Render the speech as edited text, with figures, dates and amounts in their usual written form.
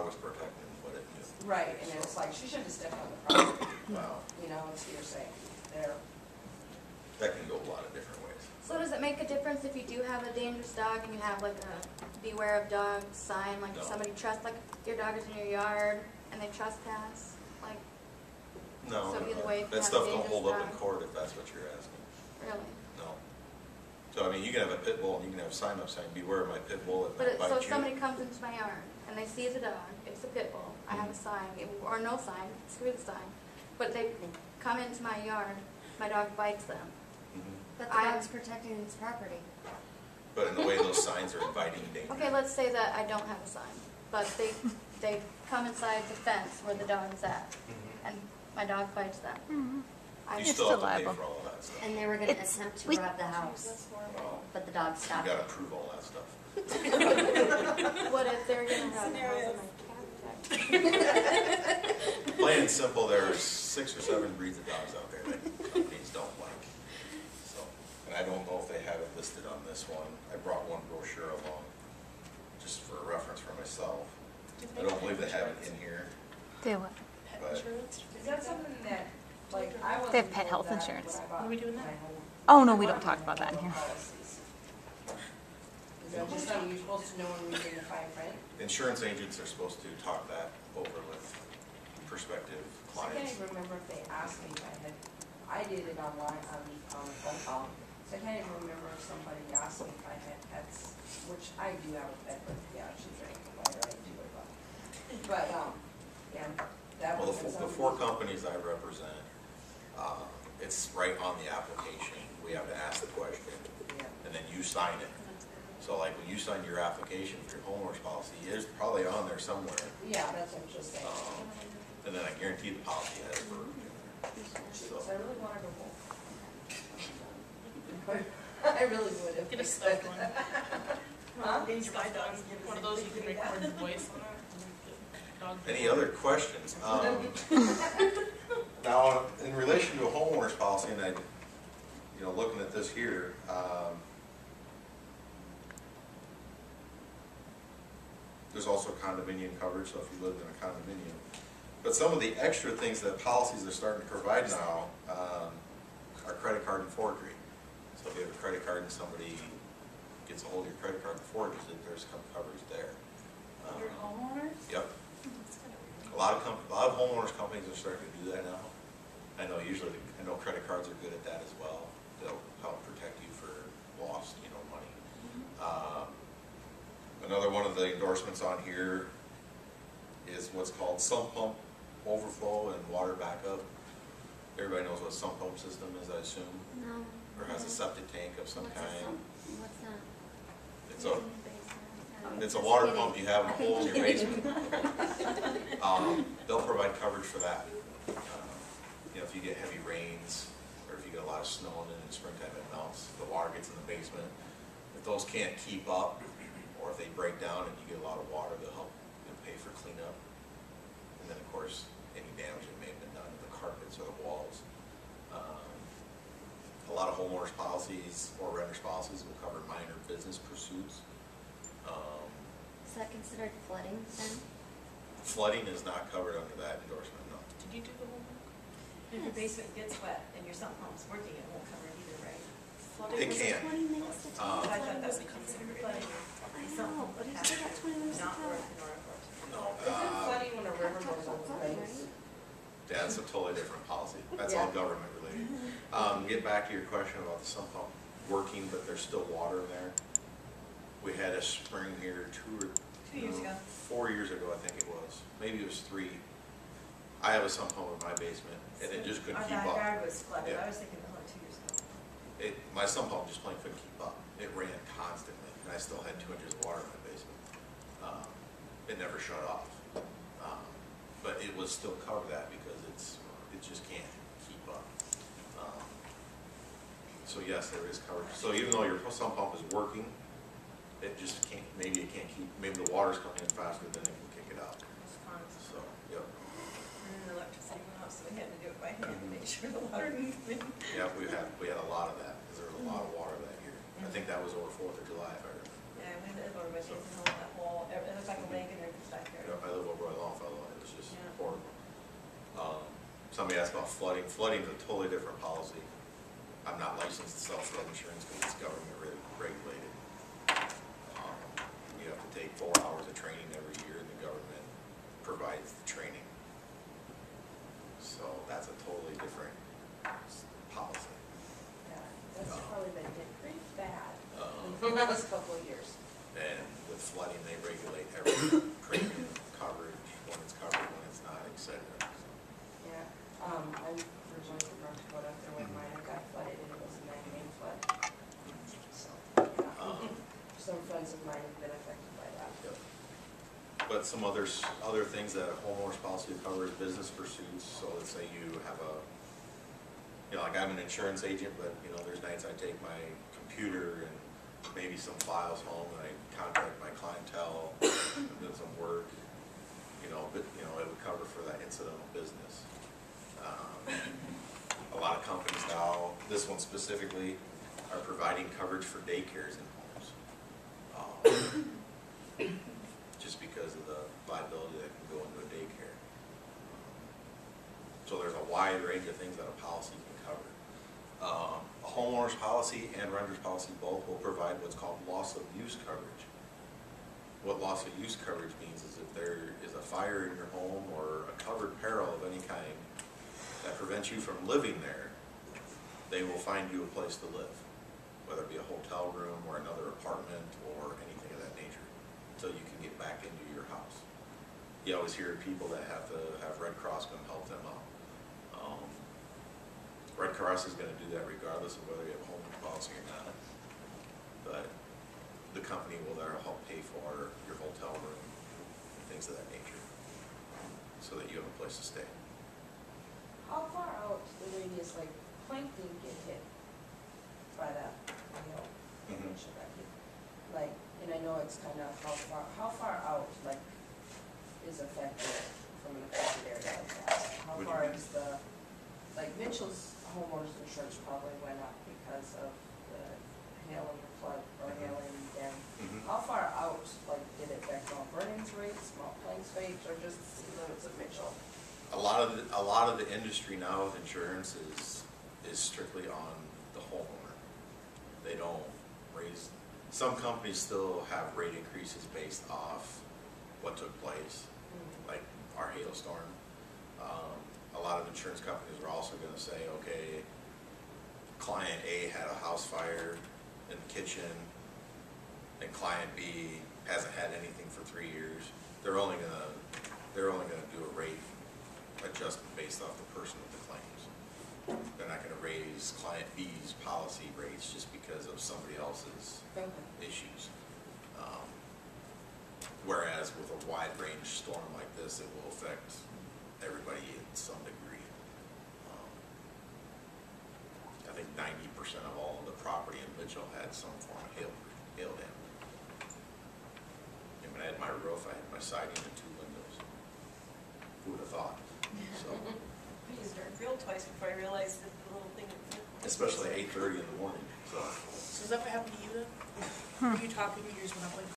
dog was protected, but it just. Right, and it's like, she shouldn't have stepped on the property. Wow. You know, it's hearsay there. That can go a lot of different ways. So does it make a difference if you do have a dangerous dog and you have like a beware of dogs sign, like if somebody trusts, like your dog is in your yard and they trespass, like? No, So either way, if you that have stuff a don't hold dangerous up in dog. court if that's what you're asking. Really? No. So I mean, you can have a pit bull and you can have a sign up saying, beware of my pit bull, it But might so bite if you. somebody comes into my yard and they see the dog, it's a pit bull, I have a sign, or no sign, screw the sign, but they come into my yard, my dog bites them. But the dog's protecting its property. But in the way those signs are inviting danger. Okay, let's say that I don't have a sign, but they come inside the fence where the dog is at, and my dog bites them. You still have to pay for all of that stuff. And they were going to attempt to rob the house, but the dog You stopped gotta it. prove all that stuff. What if they're gonna have a house and my cat attacked? Plain and simple, there's 6 or 7 breeds of dogs out there that companies don't like. So, and I don't know if they have it listed on this one. I brought one brochure along just for a reference for myself. I don't believe they have it in here. They what? But Is that something that, like, I wasn't They have pet told health that insurance. when I bought Are we doing that? my home. Oh, no, we don't talk about that in here. Policies. Is that just something you're supposed to know when reading the fine print? insurance agents are supposed to talk that over with prospective I can't clients. even remember if they asked me if I did it online on a phone call, so I can't even remember if somebody asked me if I had pets, which I do have a pet, but yeah, she's right, I do it, but, yeah, that Well, was. the 4 companies I represent, it's right on the application. We have to ask the question, and then you sign it. So like when you sign your application for your homeowner's policy, it's probably on there somewhere. Yeah, that's what I'm just saying. And then I guarantee the policy has verbiage in there. So I really wanna go home. I really would if. Get a stuffed one. Huh? My dog, one of those you can record the voice on it. Any other questions? Now, in relation to a homeowner's policy, and looking at this here, there's also condominium coverage, so if you lived in a condominium. But some of the extra things that policies are starting to provide now are credit card and forgery. So if you have a credit card and somebody gets a hold of your credit card and forges it, there's some coverage there. Under homeowners? Yep. A lot of homeowners companies are starting to do that now. I know credit cards are good at that as well. They'll help protect you for lost, money. Another one of the endorsements on here is what's called sump pump overflow and water backup. Everybody knows what a sump pump system is, I assume, No. or has a septic tank of some What's a kind. sump? What's that? It's a water pump you have in a hole in your basement. They'll provide coverage for that. If you get heavy rains, or if you get a lot of snow and then in springtime it melts, the water gets in the basement. If those can't keep up, or if they break down and you get a lot of water, they'll help pay for cleanup. And then of course, any damage that may have been done to the carpets or the walls. A lot of homeowners policies or renters policies will cover minor business pursuits. Is that considered flooding then? Flooding is not covered under that endorsement, no. Did you do the homework? If your basement gets wet and your sump pump's working, it won't cover it either, right? It can. But I thought that was considered flooding. My sump pump would have not worked in order for it. No. Isn't flooding when a river goes over the banks? Yeah, it's a totally different policy. That's all government related. Get back to your question about the sump pump working, but there's still water in there. We had a spring here 2 years ago. 4 years ago, I think it was. Maybe it was 3. I have a sump pump in my basement, and it just couldn't keep Our up. backyard was flooded. Yeah. I was thinking only 2 years ago. My sump pump just plain couldn't keep up. It ran constantly, and I still had 2 inches of water in my basement. It never shut off. But it was still covered that because it just can't keep up. So yes, there is coverage. So even though your sump pump is working, it just can't, maybe it can't keep, maybe the water's coming in faster than it can kick it out. So, yep. And then the electricity went out, so we had to do it by hand to make sure the water moved in. Yeah, we had a lot of that, because there was a lot of water that year. I think that was over 4th of July, if I remember. Yeah, we lived over by Jason Hole, that whole, it looked like a lake in their backyard. Yep, I live over Somebody asked about flooding. Flooding is a totally different policy. I'm not licensed to sell flood insurance because it's government regulated. You have to take 4 hours of training every year, and the government provides the training. So that's a totally different policy. Yeah, that's probably been hit pretty bad in Um, the last couple of years. And with flooding, they regulate every premium coverage, when it's covered, when it's not, et cetera. So, Yeah, I'm originally from North Dakota, there when mine got flooded, and it was a man-made flood. So, yeah, some friends of mine have been affected by that. Yep. But some other things that a homeowner's policy covers business pursuits. So let's say you have like I'm an insurance agent, but there's nights I take my computer and maybe some files home, and I contact my clientele, and do some work. But it would cover for that incidental business. A lot of companies now, this one specifically, are providing coverage for daycares in homes. Just because of the liability that can go into a daycare. So there's a wide range of things that a policy can cover. A homeowner's policy and renter's policy both will provide what's called loss of use coverage. What loss of use coverage means is if there is a fire in your home or a covered peril of any kind that prevents you from living there, they will find you a place to live, whether it be a hotel room or another apartment or anything of that nature, until you can get back into your house. You always hear people that have to have Red Cross come help them out. Red Cross is going to do that regardless of whether you have a home policy or not. But the company will there help pay for your hotel room and things of that nature, so that you have a place to stay. How far out the radius, like Plankton get hit by that, Mhm. mentioned that hit, like, and I know it's kind of how far out, like, is affected from an affected area like that? How What do you far mean? is like Mitchell's homeowner's insurance probably went up because of the hail and the flood, or hail and dam. Mhm. How far out, like, did it affect Mount Vernon's rates, Mount Plains rates, or just the limits of Mitchell? A lot of the industry now with insurance is strictly on the homeowner. They don't raise. Some companies still have rate increases based off what took place, like our hailstorm. A lot of insurance companies are also going to say, okay, client A had a house fire in the kitchen, and client B hasn't had anything for 3 years. They're only going to do a rate adjustment based off the person with the claims. They're not going to raise client B's policy rates just because of somebody else's issues. Whereas with a wide range storm like this, it will affect everybody in some degree. I think 90% of all of the property in Mitchell had some form of hail damage. And when I had my roof, I had my siding and 2 windows. Who would have thought? So, I used our grill twice before I realized that the little thing. especially at 8:30 in the morning. So. So is that what happened to you then? Were you talking, you just went up like